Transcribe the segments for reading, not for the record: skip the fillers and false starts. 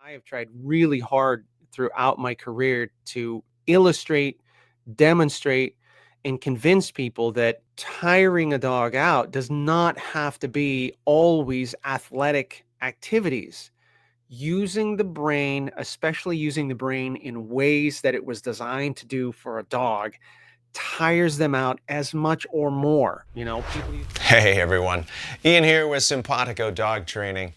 I have tried really hard throughout my career to illustrate, demonstrate, and convince people that tiring a dog out does not have to be always athletic activities. Using the brain, especially using the brain in ways that it was designed to do for a dog, tires them out as much or more. Hey everyone, Ian here with Simpawtico Dog Training.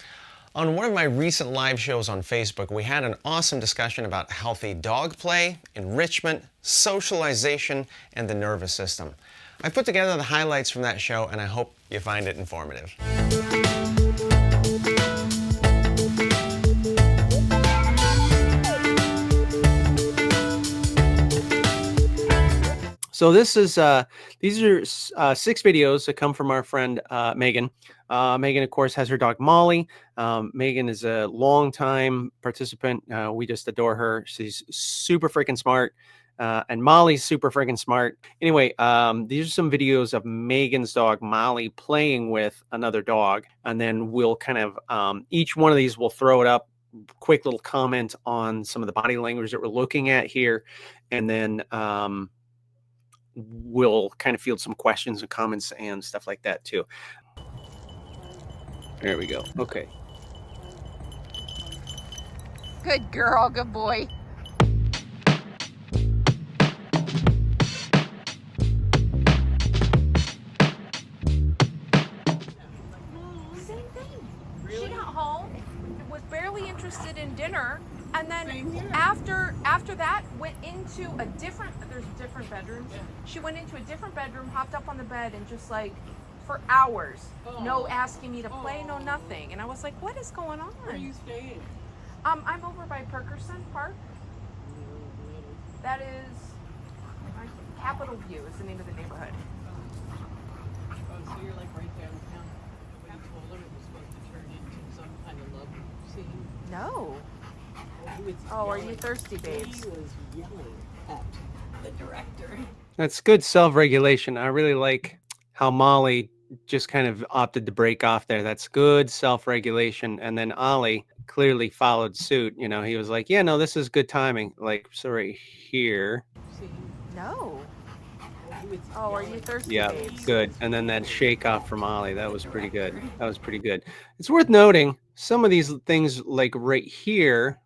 On one of my recent live shows on Facebook, we had an awesome discussion about healthy dog play, enrichment, socialization, and the nervous system. I put together the highlights from that show and I hope you find it informative. So these are 6 videos that come from our friend Megan. Megan, of course, has her dog Molly. Megan is a longtime participant. We just adore her. She's super freaking smart. And Molly's super freaking smart. Anyway, these are some videos of Megan's dog Molly playing with another dog. And then we'll kind of, each one of these will throw it up, quick little comment on some of the body language that we're looking at here. And then we'll kind of field some questions and comments and stuff like that too. There we go. Okay. Good girl, good boy. Same thing. Really? She got home, was barely interested in dinner, and then after that went into a different, there's different bedrooms. Yeah. She went into a different bedroom, hopped up on the bed, and just like for hours, no asking me to play, no nothing. And I was like, what is going on? Where are you staying? I'm over by Perkerson Park. That is Capitol View is the name of the neighborhood. Oh, so you're like right downtown. Nobody told her it was supposed to turn into some kind of love scene? No. Oh, are you thirsty, babes? He was yelling at the director. That's good self-regulation. I really like how Molly just kind of opted to break off there. That's good self-regulation. And then Ollie clearly followed suit. You know, he was like, yeah, no, this is good timing. Like, so right here. No. Oh, are you thirsty, Yeah, babes? good. And then that shake off from Ollie, that was pretty good. That was pretty good. It's worth noting some of these things like right here.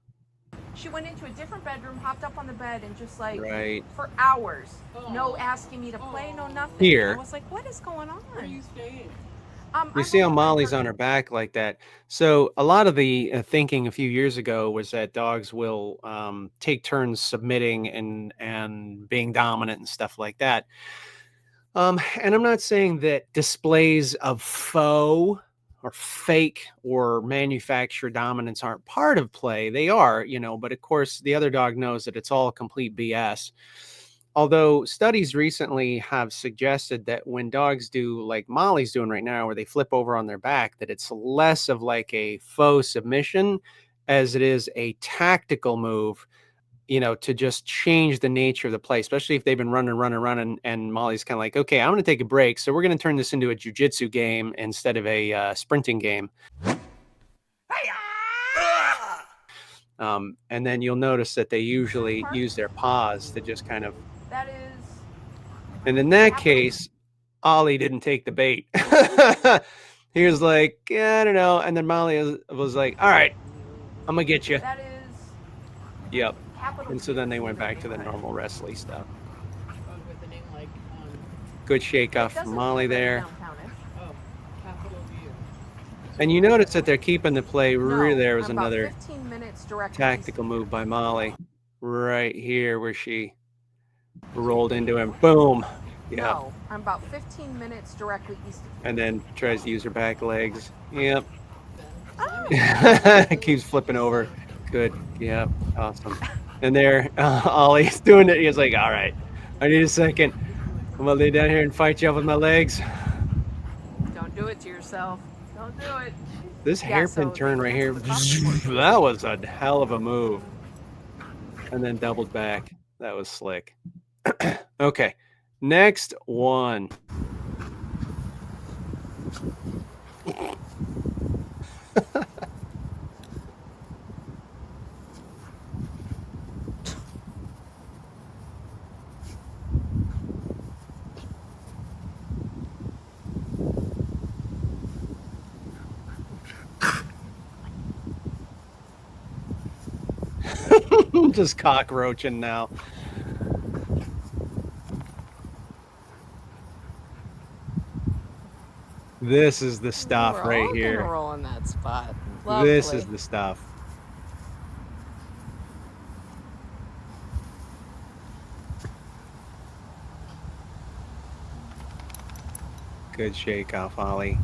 She went into a different bedroom, hopped up on the bed, and just like for hours, no asking me to play, no nothing. Here. And I was like, what is going on? Where are you staying? You see how Molly's on her back like that. So a lot of the thinking a few years ago was that dogs will take turns submitting and being dominant and stuff like that. And I'm not saying that displays of faux or fake or manufactured dominance aren't part of play. They are, you know, but of course the other dog knows that it's all complete BS. Although studies recently have suggested that when dogs do like Molly's doing right now, where they flip over on their back, that it's less of like a faux submission as it is a tactical move, you know, to just change the nature of the play, especially if they've been running, and Molly's kind of like, okay, I'm going to take a break. So we're going to turn this into a jujitsu game instead of a sprinting game. And then you'll notice that they usually use their paws to just kind of. That is. And in that case, Ollie didn't take the bait. He was like, yeah, I don't know. And then Molly was like, all right, I'm going to get you. That is. Yep. And so then they went back to the normal wrestling stuff. With the name like, good shake off from Molly there. oh, Capitol View. And you notice that they're keeping the play. Really, there was about another 15 minutes tactical move by Molly right here where she rolled into him. Boom. Yeah. No, I'm about 15 minutes directly east of you. And then tries to use her back legs. Yep. Oh. Keeps flipping over. Good. Yeah. Awesome. And there, Ollie's doing it. He's like, all right, I need a second. I'm going to lay down here and fight you up with my legs. Don't do it to yourself. Don't do it. This hairpin turn right here, that was a hell of a move. And then doubled back. That was slick. Okay, next one. Just cockroaching now. This is the stuff We're right all gonna here. roll in that spot. This Lovely. is the stuff. Good shake off, Ollie.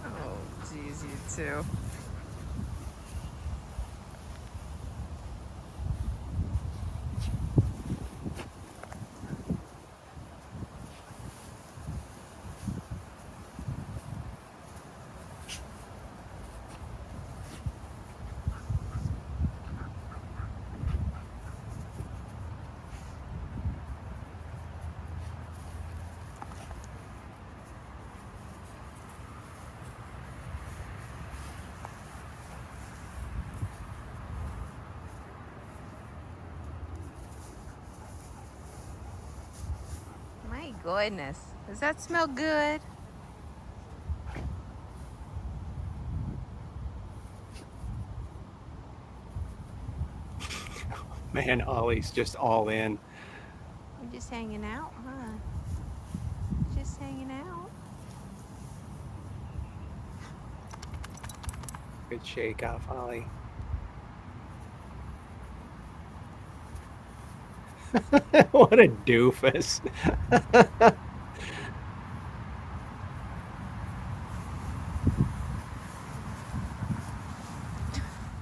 Oh, geez, you too. My goodness. Does that smell good? Man, Ollie's just all in. You're just hanging out, huh? Just hanging out. Good shake off, Ollie. What a doofus.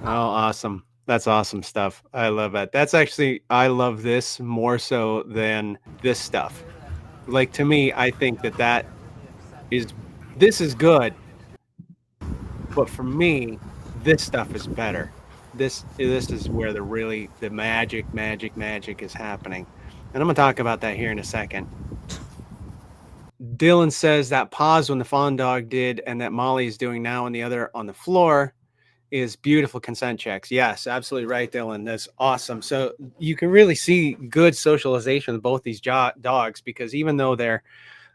Oh, awesome. That's awesome stuff. I love that. That's actually, I love this more so than this stuff. Like, to me, I think that is, this is good, but for me, this stuff is better. This is where the magic is happening. And I'm gonna talk about that here in a second. Dylan says that pause when the fawn dog did and that Molly is doing now and the other on the floor is beautiful consent checks. Yes, absolutely right, Dylan. That's awesome. So you can really see good socialization with both these dogs, because even though they're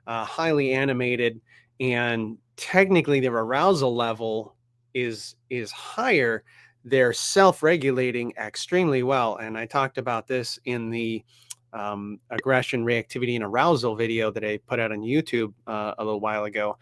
highly animated and technically their arousal level is higher, they're self-regulating extremely well. And I talked about this in the aggression, reactivity, and arousal video that I put out on YouTube a little while ago,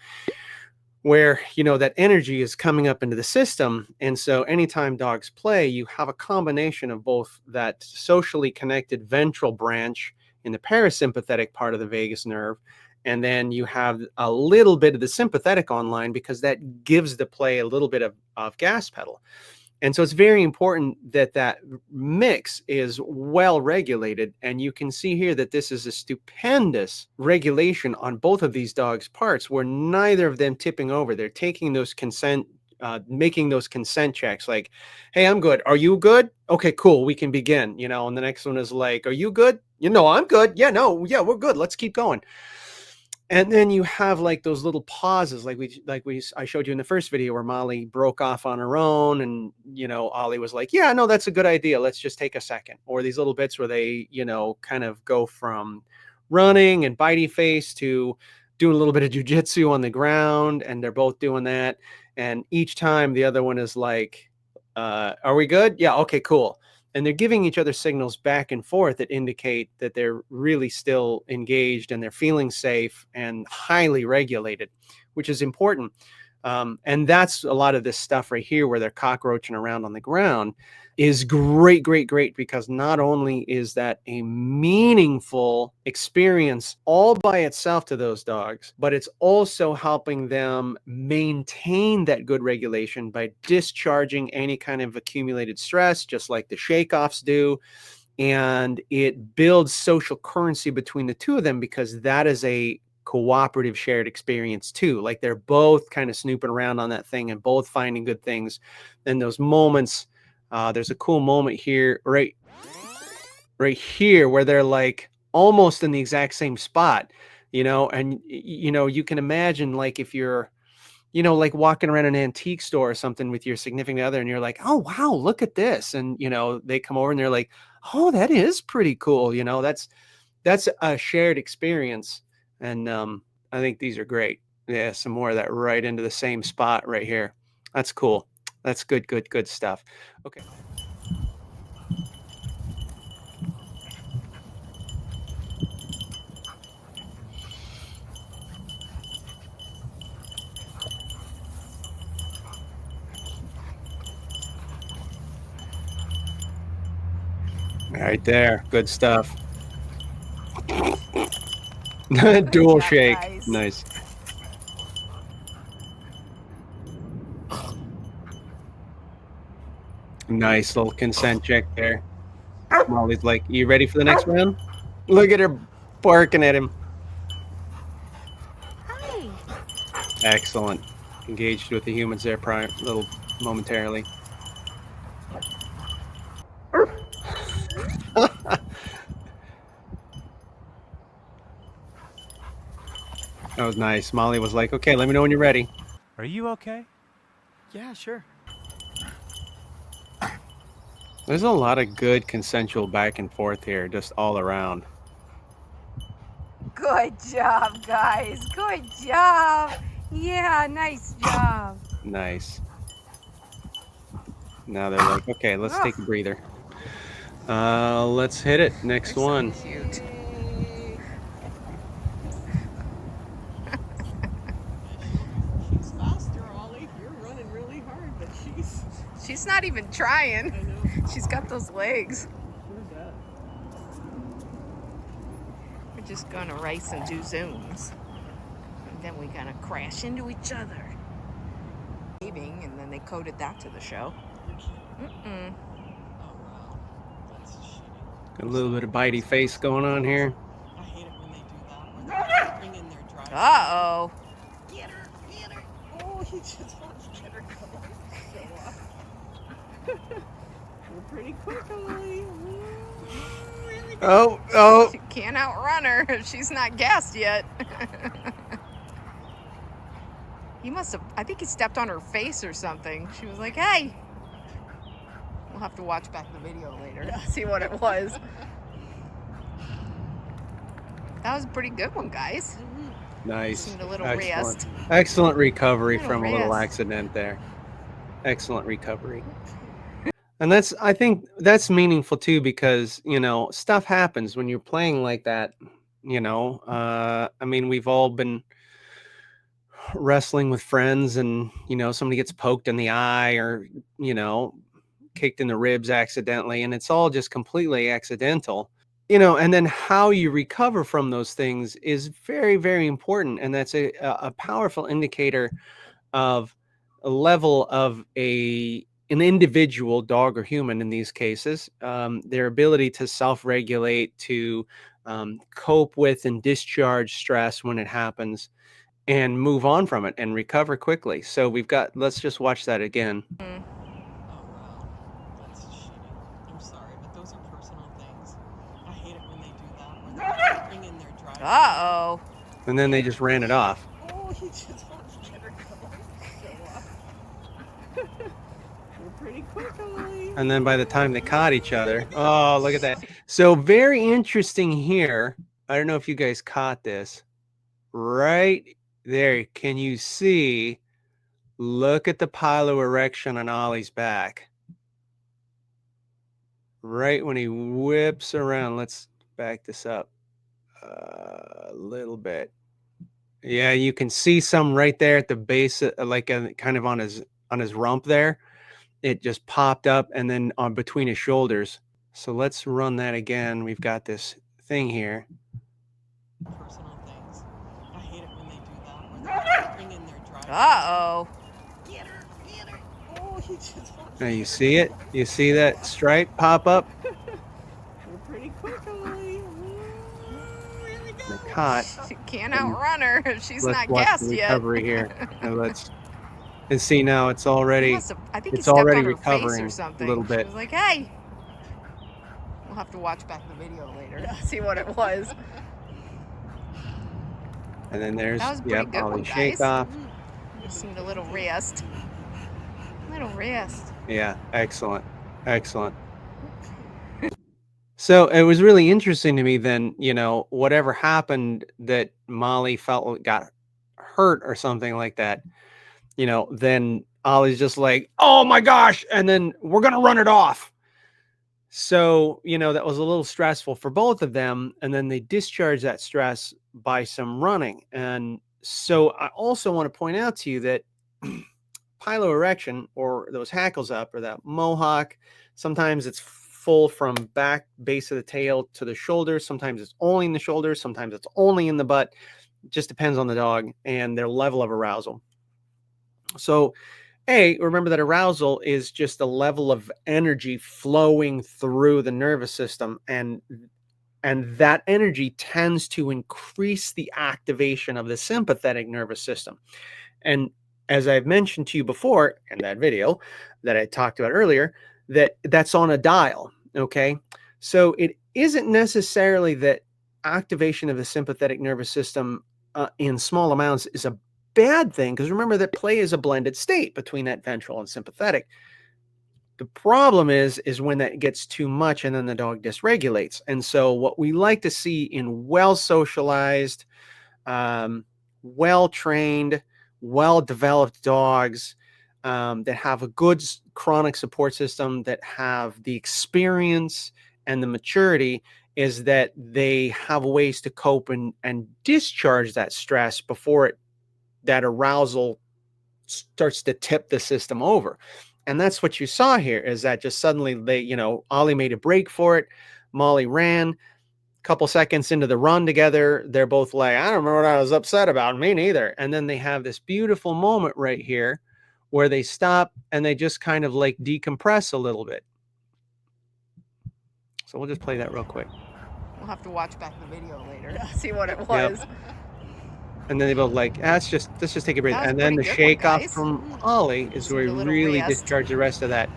where that energy is coming up into the system. And so anytime dogs play, you have a combination of both that socially connected ventral branch in the parasympathetic part of the vagus nerve, and then you have a little bit of the sympathetic online, because that gives the play a little bit of gas pedal. And so it's very important that that mix is well regulated. And you can see here that this is a stupendous regulation on both of these dogs' parts, where neither of them tipping over. They're taking those consent, making those consent checks like, hey, I'm good. Are you good? Okay, cool. We can begin, and the next one is like, are you good? I'm good. Yeah, no, yeah, we're good. Let's keep going. And then you have like those little pauses, I showed you in the first video, where Molly broke off on her own, and Ollie was like, yeah, no, that's a good idea, let's just take a second. Or these little bits where they kind of go from running and bitey face to doing a little bit of jujitsu on the ground, and they're both doing that. And each time the other one is like, are we good? Yeah, okay, cool. And they're giving each other signals back and forth that indicate that they're really still engaged and they're feeling safe and highly regulated, which is important. And that's a lot of this stuff right here, where they're cockroaching around on the ground, is great, great, great, because not only is that a meaningful experience all by itself to those dogs, but it's also helping them maintain that good regulation by discharging any kind of accumulated stress, just like the shake-offs do. And it builds social currency between the two of them, because that is a cooperative shared experience too. Like, they're both kind of snooping around on that thing and both finding good things. And those moments There's a cool moment here, right here, where they're like almost in the exact same spot, and you can imagine, like, if you're like walking around an antique store or something with your significant other, and you're like, oh wow, look at this, and they come over and they're like, oh, that is pretty cool. That's a shared experience, and I think these are great. Yeah, some more of that right into the same spot right here. That's cool. That's good, good, good stuff. Okay. Right there. Good stuff. Dual job, shake. guys. Nice. Nice little consent check there. Molly's like, you ready for the next round? Look at her barking at him. Hi. Excellent. Engaged with the humans there little momentarily. That was nice. Molly was like, okay, let me know when you're ready. Are you okay? Yeah, sure. There's a lot of good consensual back and forth here, just all around. Good job, guys. Good job. Yeah, nice job. Nice. Now they're like, okay, let's take a breather. Let's hit it. Next They're so one. cute. Yay. She's faster, Ollie. You're running really hard, but She's not even trying. I know. She's got those legs. Sure does. We're just gonna race and do zooms. And then we're gonna crash into each other. And then they coded that to the show. Mm-mm. Oh wow, that's shitty. Got a little bit of bitey face going on here. I hate it when they do that. When they bring in their drive. Uh-oh. Get her, get her. Oh, he just wants to get her going. Show off. You're pretty quick, Ollie. Oh. She can't outrun her if she's not gassed yet. He must have, I think he stepped on her face or something. She was like, hey. We'll have to watch back the video later to see what it was. That was a pretty good one, guys. Nice. Seemed a little Excellent. rest. Excellent recovery Little from a little rest. accident there. Excellent recovery. And I think that's meaningful too, because, stuff happens when you're playing like that, I mean, we've all been wrestling with friends and, somebody gets poked in the eye or, kicked in the ribs accidentally, and it's all just completely accidental. And then how you recover from those things is very, very important. And that's a powerful indicator of a level of an individual, dog or human in these cases, their ability to self-regulate, to cope with and discharge stress when it happens, and move on from it and recover quickly. So let's just watch that again. Oh wow, that's shitty. I'm sorry, but those are personal things. I hate it when they do that. When they bring in their drive. Uh-oh. And then they just ran it off. Oh, he just wants to get her going. Show off. You're pretty quick, Ollie. And then by the time they caught each other, oh, look at that. So very interesting here. I don't know if you guys caught this. Right there, can you see? Look at the piloerection on Ollie's back. Right when he whips around. Let's back this up a little bit. Yeah, you can see some right there at the base, like kind of on his rump there. It just popped up, and then on between his shoulders. So let's run that again. We've got this thing here. Personal things. I hate it when they do that. When they bring in their drive. Uh-oh. Get her, get her. Oh, he just wants Now to you get see her it? going. You see that stripe pop up? You're pretty quick, Ollie. Really The go. caught. She can't outrun her if she's Let's not watch gassed the yet. recovery here. Now And see, now it's already, I think he it's stepped already on her face recovering or a something. little She bit. was like, hey. We'll have to watch back the video later to see what it was. And then there's, That was a yep, pretty good Ollie one, guys. Shakeoff. Just need a little rest. Little rest. Yeah, excellent. Excellent. So it was really interesting to me then, you know, whatever happened that Molly felt got hurt or something like that, you know, then Ollie's just like, oh my gosh, and then we're going to run it off. So, you know, that was a little stressful for both of them. And then they discharged that stress by some running. And so I also want to point out to you that piloerection, or those hackles up, or that mohawk, sometimes it's full from back base of the tail to the shoulders. Sometimes it's only in the shoulders. Sometimes it's only in the butt. It just depends on the dog and their level of arousal. So, remember that arousal is just the level of energy flowing through the nervous system, and that energy tends to increase the activation of the sympathetic nervous system. And as I've mentioned to you before in that video that I talked about earlier, that's on a dial, okay? So it isn't necessarily that activation of the sympathetic nervous system in small amounts is a bad thing, because remember that play is a blended state between that ventral and sympathetic. The problem is when that gets too much and then the dog dysregulates. And so what we like to see in well-socialized, well-trained, well-developed dogs that have a good chronic support system, that have the experience and the maturity, is that they have ways to cope and discharge that stress before that arousal starts to tip the system over. And that's what you saw here, is that just suddenly they, you know, Ollie made a break for it. Molly ran. Couple seconds into the run together, they're both like, I don't remember what I was upset about. Me neither. And then they have this beautiful moment right here where they stop and they just kind of like decompress a little bit. So we'll just play that real quick. We'll have to watch back the video later to see what it was. Yep. And then they both like, let's just take a break. That was And a then the pretty good one, shake off guys. from Ollie is where we Need a little really rest. discharge the rest of that.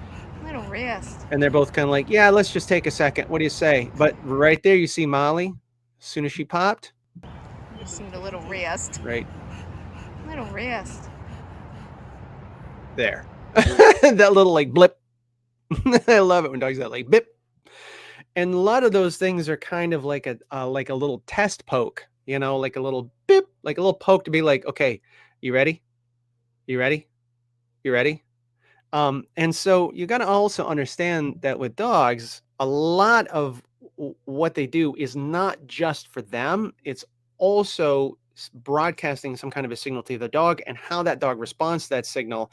Little rest. And they're both kind of like, yeah, let's just take a second. What do you say? But right there, you see Molly, as soon as she popped. Just need a little rest. Right. Little rest. There. That little like blip. I love it when dogs that like bip. And a lot of those things are kind of like a little test poke, you know, like a little bip, like a little poke to be like, okay, you ready? You ready? You ready? And so you got to also understand that with dogs, a lot of what they do is not just for them. It's also broadcasting some kind of a signal to the dog, and how that dog responds to that signal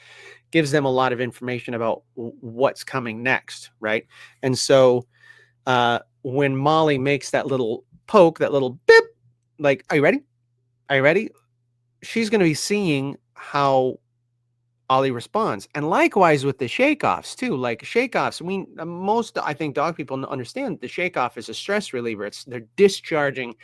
gives them a lot of information about what's coming next, right? And so when Molly makes that little poke, that little bip, like, are you ready? Are you ready? She's going to be seeing how Ollie responds. And likewise with the shake-offs too. Like shake-offs, most, I think, dog people understand the shake-off is a stress reliever. They're discharging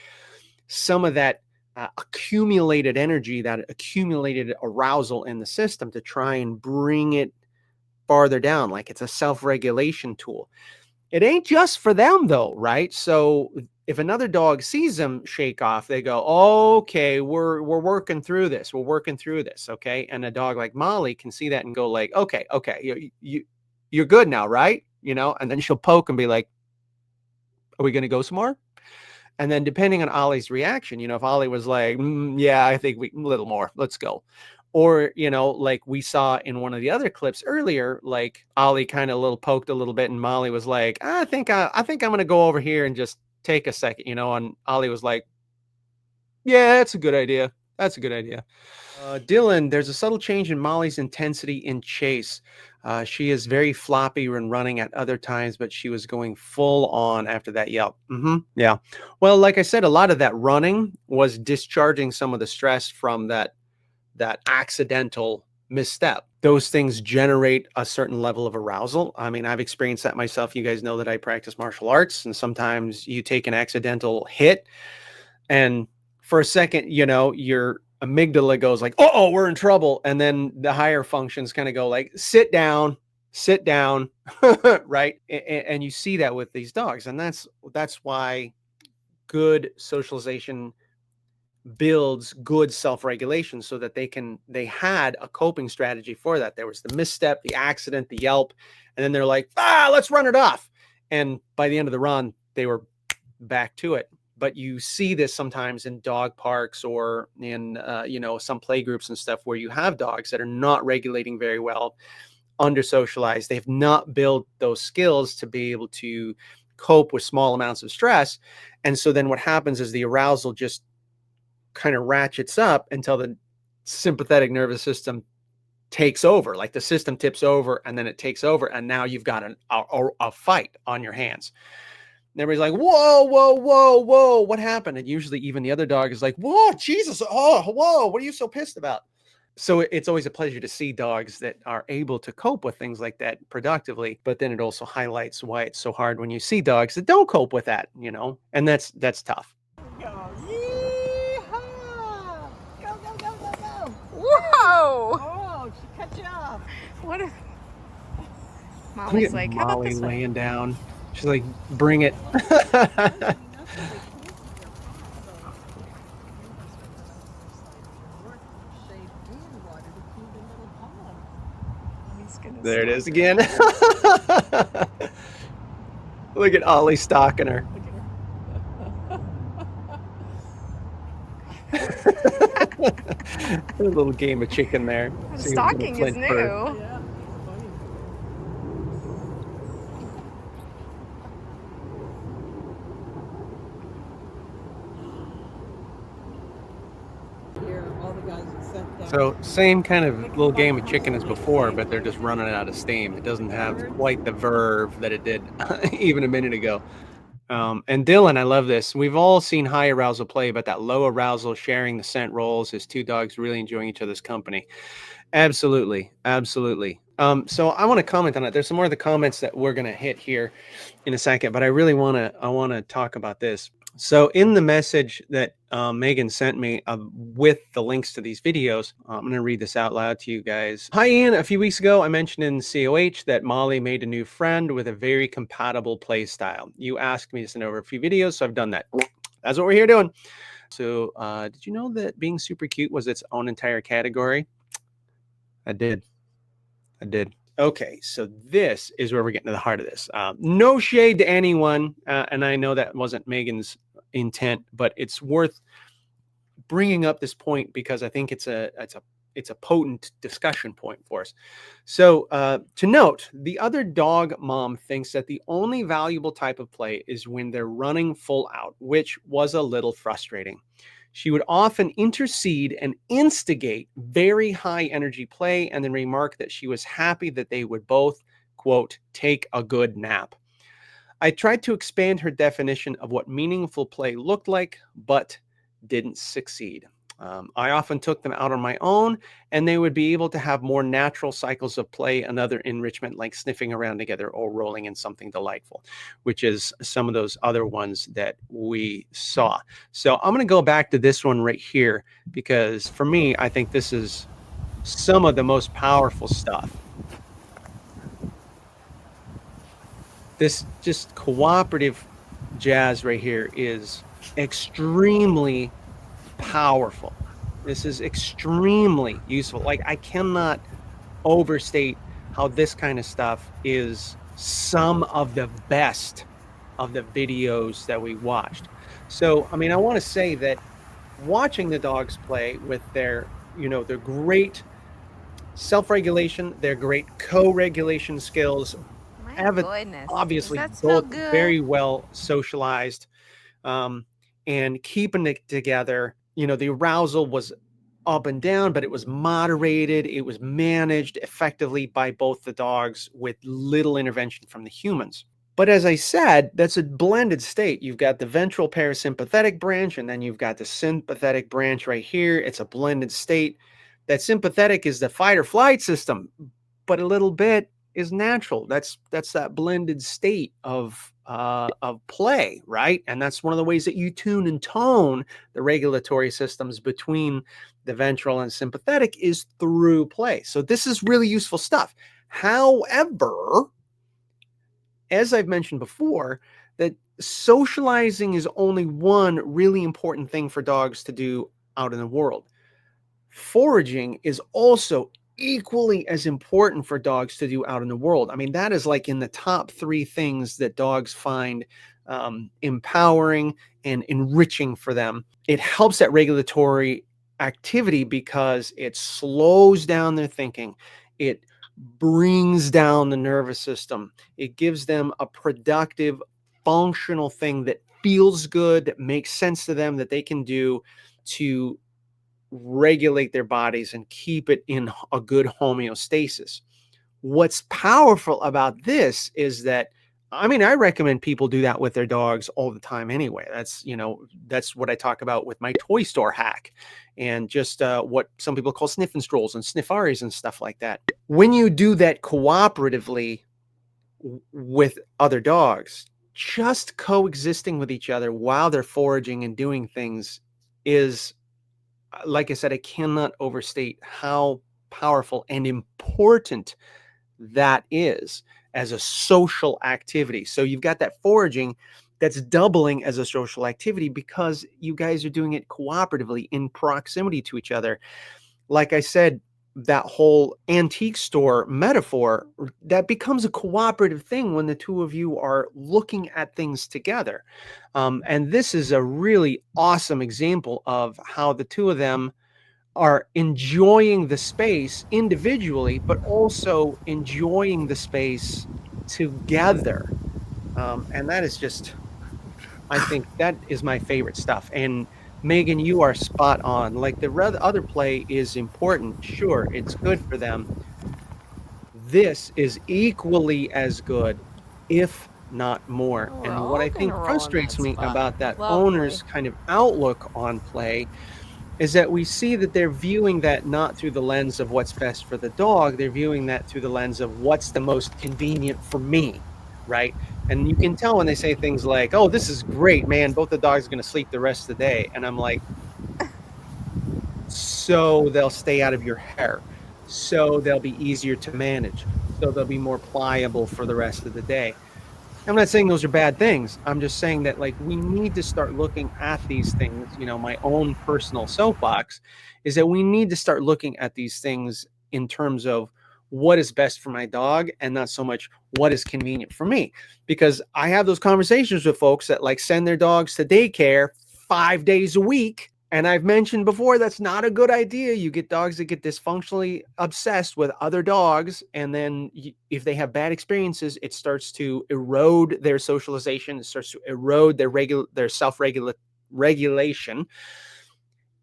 some of that accumulated energy, that accumulated arousal in the system, to try and bring it farther down. Like it's a self-regulation tool. It ain't just for them though, right? So if another dog sees them shake off, they go, okay, we're working through this. We're working through this. Okay. And a dog like Molly can see that and go like, okay, you're good now, right? You know, and then she'll poke and be like, are we going to go some more? And then depending on Ollie's reaction, you know, if Ollie was like, yeah, I think a little more, let's go. Or, you know, like we saw in one of the other clips earlier, like Ollie kind of poked a little bit, and Molly was like, I think I'm going to go over here and just take a second, you know, and Ollie was like, yeah, that's a good idea. That's a good idea. Dylan, there's a subtle change in Molly's intensity in chase. She is very floppy when running at other times, but she was going full on after that yelp. Yeah. Well, like I said, a lot of that running was discharging some of the stress from that accidental misstep. Those things generate a certain level of arousal. I mean, I've experienced that myself. You guys know that I practice martial arts, and sometimes you take an accidental hit, and for a second, you know, you're amygdala goes like, oh, we're in trouble. And then the higher functions kind of go like, sit down, right? And you see that with these dogs. And that's why good socialization builds good self-regulation, so that they had a coping strategy for that. There was the misstep, the accident, the yelp, and then they're like, let's run it off. And by the end of the run, they were back to it. But you see this sometimes in dog parks or in some play groups and stuff, where you have dogs that are not regulating very well, under socialized. They've not built those skills to be able to cope with small amounts of stress. And so then what happens is the arousal just kind of ratchets up until the sympathetic nervous system takes over, like the system tips over and then it takes over. And now you've got a fight on your hands. And everybody's like, whoa, whoa, whoa, whoa, what happened? And usually even the other dog is like, whoa, Jesus, oh, whoa, what are you so pissed about? So it's always a pleasure to see dogs that are able to cope with things like that productively. But then it also highlights why it's so hard when you see dogs that don't cope with that, and that's tough. Go. Yeehaw! Go, go, go, go, go. Whoa! Oh, she cut you off. What if Look Molly's at like, how about Molly this one? laying down. She's like, bring it. He's gonna There it stop is again. Look at Ollie stalking her. A little game of chicken there. See who's gonna Stalking is flinch new. first. Yeah, funny. Here, all the guys are sent down. So same kind of little game of chicken as before, but they're just running out of steam. It doesn't have quite the verve that it did even a minute ago. And Dylan, I love this. We've all seen high arousal play, but that low arousal, sharing the scent rolls, is two dogs really enjoying each other's company. Absolutely. Absolutely. So I want to comment on it. There's some more of the comments that we're going to hit here in a second, but I really want to talk about this. So in the message that Megan sent me with the links to these videos, I'm going to read this out loud to you guys. Hi, Ian. A few weeks ago, I mentioned in COH that Molly made a new friend with a very compatible play style. You asked me to send over a few videos, so I've done that. That's what we're here doing. So did you know that being super cute was its own entire category? I did. Okay, so this is where we're getting to the heart of this. No shade to anyone, and I know that wasn't Megan's intent, but it's worth bringing up this point because I think it's a potent discussion point for us. So to note, the other dog mom thinks that the only valuable type of play is when they're running full out, which was a little frustrating. She would often intercede and instigate very high energy play and then remark that she was happy that they would both, quote, take a good nap. I tried to expand her definition of what meaningful play looked like, but didn't succeed. I often took them out on my own, and they would be able to have more natural cycles of play and other enrichment, like sniffing around together or rolling in something delightful, which is some of those other ones that we saw. So I'm going to go back to this one right here, because for me, I think this is some of the most powerful stuff. This just cooperative jazz right here is extremely powerful. This is extremely useful. Like, I cannot overstate how this kind of stuff is some of the best of the videos that we watched. So, I mean, I want to say that watching the dogs play with their great self-regulation, their great co-regulation skills, My goodness. obviously Does that smell both good? very well socialized, and keeping it together. The arousal was up and down, but it was moderated. It was managed effectively by both the dogs with little intervention from the humans. But as I said, that's a blended state. You've got the ventral parasympathetic branch, and then you've got the sympathetic branch right here. It's a blended state. That sympathetic is the fight or flight system, but a little bit is natural. That's that blended state of play, right? And that's one of the ways that you tune and tone the regulatory systems between the ventral and sympathetic is through play. So this is really useful stuff. However, as I've mentioned before, that socializing is only one really important thing for dogs to do out in the world. Foraging is also equally as important for dogs to do out in the world. I mean, that is like in the top three things that dogs find empowering and enriching for them. It helps that regulatory activity because it slows down their thinking. It brings down the nervous system. It gives them a productive, functional thing that feels good, that makes sense to them, that they can do to regulate their bodies and keep it in a good homeostasis. What's powerful about this is that, I mean, I recommend people do that with their dogs all the time anyway. That's what I talk about with my toy store hack and just what some people call sniff and strolls and sniffaris and stuff like that. When you do that cooperatively with other dogs, just coexisting with each other while they're foraging and doing things is, like I said, I cannot overstate how powerful and important that is as a social activity. So you've got that foraging that's doubling as a social activity because you guys are doing it cooperatively in proximity to each other. Like I said, that whole antique store metaphor, that becomes a cooperative thing when the two of you are looking at things together. And this is a really awesome example of how the two of them are enjoying the space individually, but also enjoying the space together. And that is just, I think that is my favorite stuff. And Megan, you are spot on. Like the other play is important. Sure, it's good for them. This is equally as good, if not more. We're And what all I think gonna roll in that frustrates me spot. about that Lovely. owner's kind of outlook on play is that we see that they're viewing that not through the lens of what's best for the dog. They're viewing that through the lens of what's the most convenient for me, right? And you can tell when they say things like, "Oh, this is great, man. Both the dogs are going to sleep the rest of the day." And I'm like, so they'll stay out of your hair. So they'll be easier to manage. So they'll be more pliable for the rest of the day. I'm not saying those are bad things. I'm just saying that, like, we need to start looking at these things. My own personal soapbox is that we need to start looking at these things in terms of what is best for my dog and not so much what is convenient for me. Because I have those conversations with folks that like send their dogs to daycare 5 days a week. And I've mentioned before, that's not a good idea. You get dogs that get dysfunctionally obsessed with other dogs. And then if they have bad experiences, it starts to erode their socialization. It starts to erode their self-regulation.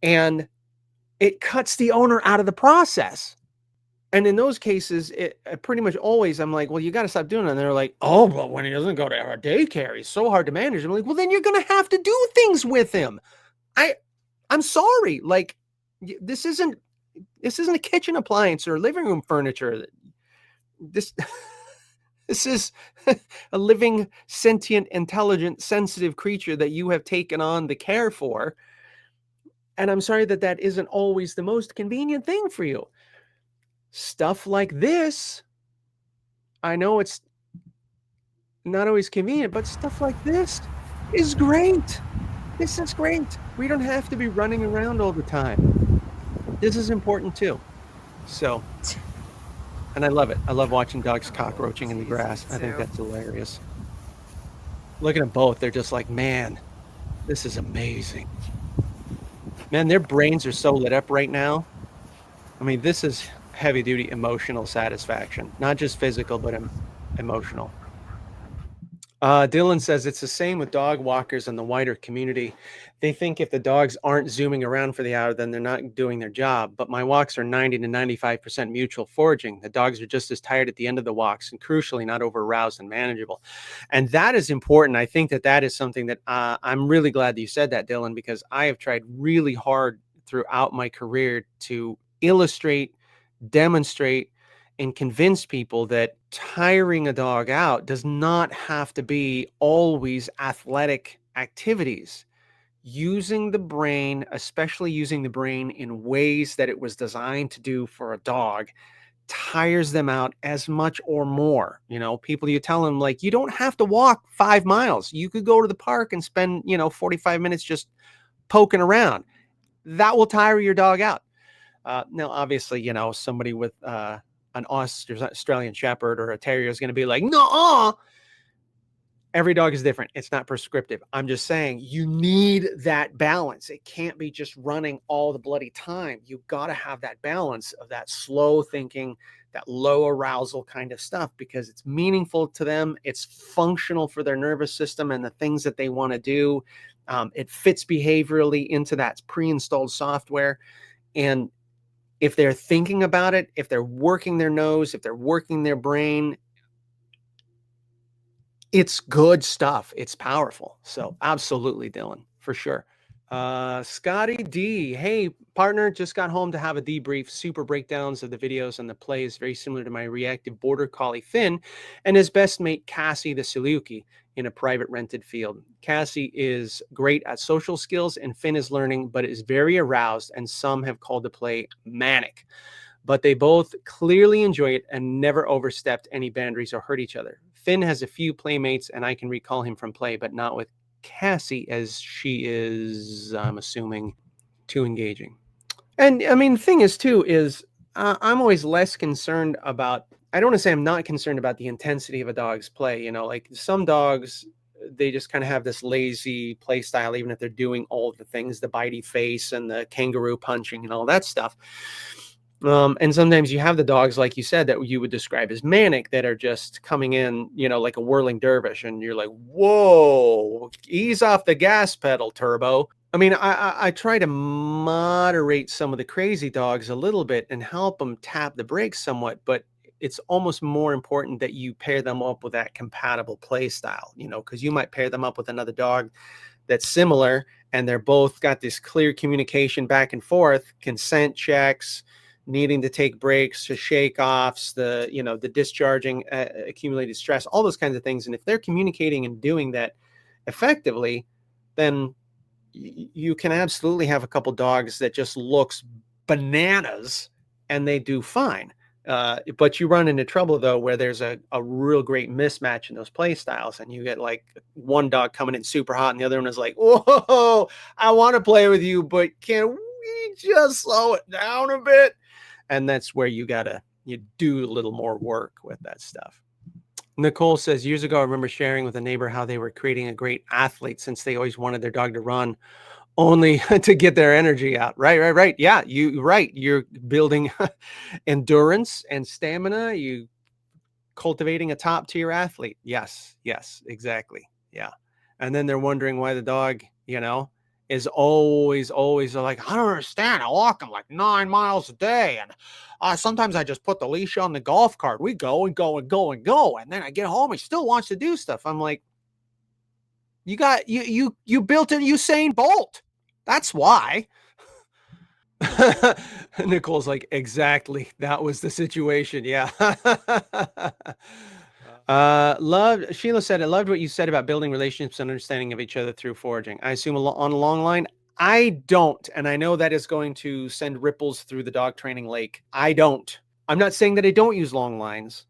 And it cuts the owner out of the process. And in those cases, it pretty much always, I'm like, well, you got to stop doing it. And they're like, oh, well, when he doesn't go to our daycare, he's so hard to manage. I'm like, well, then you're going to have to do things with him. I'm sorry. Like, this isn't a kitchen appliance or living room furniture. This this is a living, sentient, intelligent, sensitive creature that you have taken on the care for. And I'm sorry that isn't always the most convenient thing for you. Stuff like this, I know it's not always convenient, but stuff like this is great. This is great. We don't have to be running around all the time. This is important too. So, and I love it. I love watching dogs cockroaching in the grass. I think that's hilarious. Look at them both. They're just like, man, this is amazing. Man, their brains are so lit up right now. I mean, this is heavy duty emotional satisfaction, not just physical, but emotional. Dylan says it's the same with dog walkers in the wider community. They think if the dogs aren't zooming around for the hour, then they're not doing their job. But my walks are 90 to 95% mutual foraging. The dogs are just as tired at the end of the walks and crucially not over aroused and manageable. And that is important. I think that is something that I'm really glad that you said that, Dylan, because I have tried really hard throughout my career to illustrate, demonstrate, and convince people that tiring a dog out does not have to be always athletic activities. Using the brain, especially using the brain in ways that it was designed to do for a dog, tires them out as much or more. People, you tell them, like, you don't have to walk 5 miles. You could go to the park and spend, 45 minutes just poking around. That will tire your dog out. Now, obviously, somebody with an Australian Shepherd or a Terrier is going to be like, no, every dog is different. It's not prescriptive. I'm just saying you need that balance. It can't be just running all the bloody time. You've got to have that balance of that slow thinking, that low arousal kind of stuff, because it's meaningful to them. It's functional for their nervous system and the things that they want to do. It fits behaviorally into that pre-installed software. And if they're thinking about it, if they're working their nose, if they're working their brain, it's good stuff. It's powerful. So absolutely, Dylan, for sure. Scotty D, hey partner, just got home to have a debrief. Super breakdowns of the videos and the plays, very similar to my reactive border collie Finn and his best mate Cassie the Saluki in a private rented field. Cassie is great at social skills and Finn is learning, but is very aroused, and some have called the play manic. But they both clearly enjoy it and never overstepped any boundaries or hurt each other. Finn has a few playmates, and I can recall him from play, but not with Cassie, as she is, I'm assuming, too engaging. And I mean, the thing is, too, is I'm always less concerned about, I don't want to say I'm not concerned about the intensity of a dog's play. Like some dogs, they just kind of have this lazy play style, even if they're doing all the things, the bitey face and the kangaroo punching and all that stuff. And sometimes you have the dogs, like you said, that you would describe as manic, that are just coming in, like a whirling dervish. And you're like, whoa, ease off the gas pedal, Turbo. I mean, I try to moderate some of the crazy dogs a little bit and help them tap the brakes somewhat, but it's almost more important that you pair them up with that compatible play style, because you might pair them up with another dog that's similar, and they're both got this clear communication back and forth, consent checks, needing to take breaks, to shake offs, the discharging accumulated stress, all those kinds of things. And if they're communicating and doing that effectively, then you can absolutely have a couple dogs that just looks bananas and they do fine. But you run into trouble, though, where there's a real great mismatch in those play styles, and you get like one dog coming in super hot and the other one is like, whoa, I want to play with you, but can we just slow it down a bit? And that's where you do a little more work with that stuff. Nicole says, years ago, I remember sharing with a neighbor how they were creating a great athlete since they always wanted their dog to run only to get their energy out. Right. Yeah, you're building endurance and stamina. You cultivating a top tier athlete. Yes, exactly. Yeah. And then they're wondering why the dog, is always like, I don't understand. I walk him like 9 miles a day. And sometimes I just put the leash on the golf cart. We go and go and go and go. And then I get home, he still wants to do stuff. I'm like, you built a Usain Bolt. That's why. Nicole's like, exactly. That was the situation. Yeah. Sheila said, I loved what you said about building relationships and understanding of each other through foraging. I assume on a long line. I don't. And I know that is going to send ripples through the dog training lake. I don't. I'm not saying that I don't use long lines,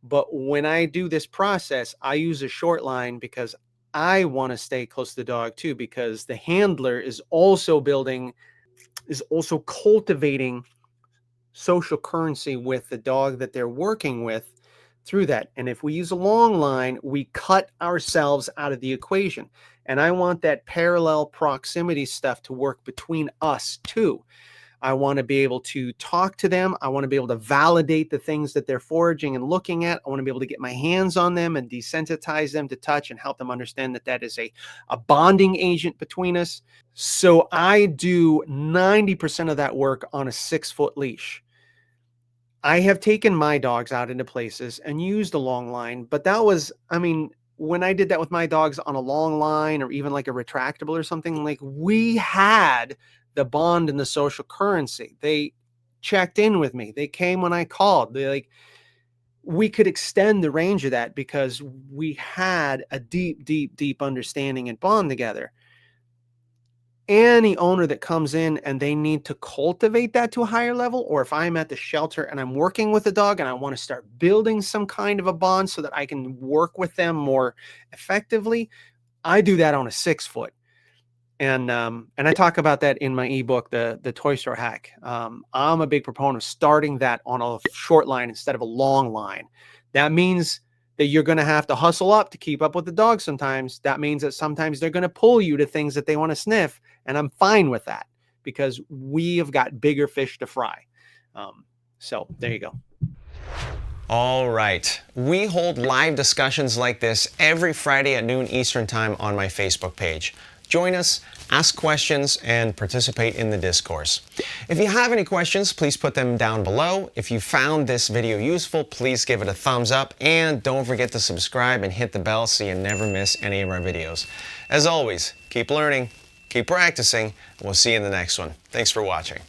but when I do this process, I use a short line because I want to stay close to the dog too, because the handler is also cultivating social currency with the dog that they're working with through that. And if we use a long line, we cut ourselves out of the equation. And I want that parallel proximity stuff to work between us too. I want to be able to talk to them. I want to be able to validate the things that they're foraging and looking at. I want to be able to get my hands on them and desensitize them to touch and help them understand that that is a bonding agent between us. So I do 90% of that work on a 6-foot leash. I have taken my dogs out into places and used a long line, but that was, when I did that with my dogs on a long line or even like a retractable or something, like we had the bond and the social currency. They checked in with me. They came when I called. we could extend the range of that because we had a deep, deep, deep understanding and bond together. Any owner that comes in and they need to cultivate that to a higher level, or if I'm at the shelter and I'm working with a dog and I want to start building some kind of a bond so that I can work with them more effectively, I do that on a 6-foot. And I talk about that in my ebook, the Toy Store Hack. I'm a big proponent of starting that on a short line instead of a long line. That means that you're going to have to hustle up to keep up with the dog sometimes. That means that sometimes they're going to pull you to things that they want to sniff, and I'm fine with that because we have got bigger fish to fry. So there you go. All right. We hold live discussions like this every Friday at noon Eastern Time on my Facebook page. Join us, ask questions, and participate in the discourse. If you have any questions, please put them down below. If you found this video useful, please give it a thumbs up, and don't forget to subscribe and hit the bell so you never miss any of our videos. As always, keep learning, keep practicing, and we'll see you in the next one. Thanks for watching.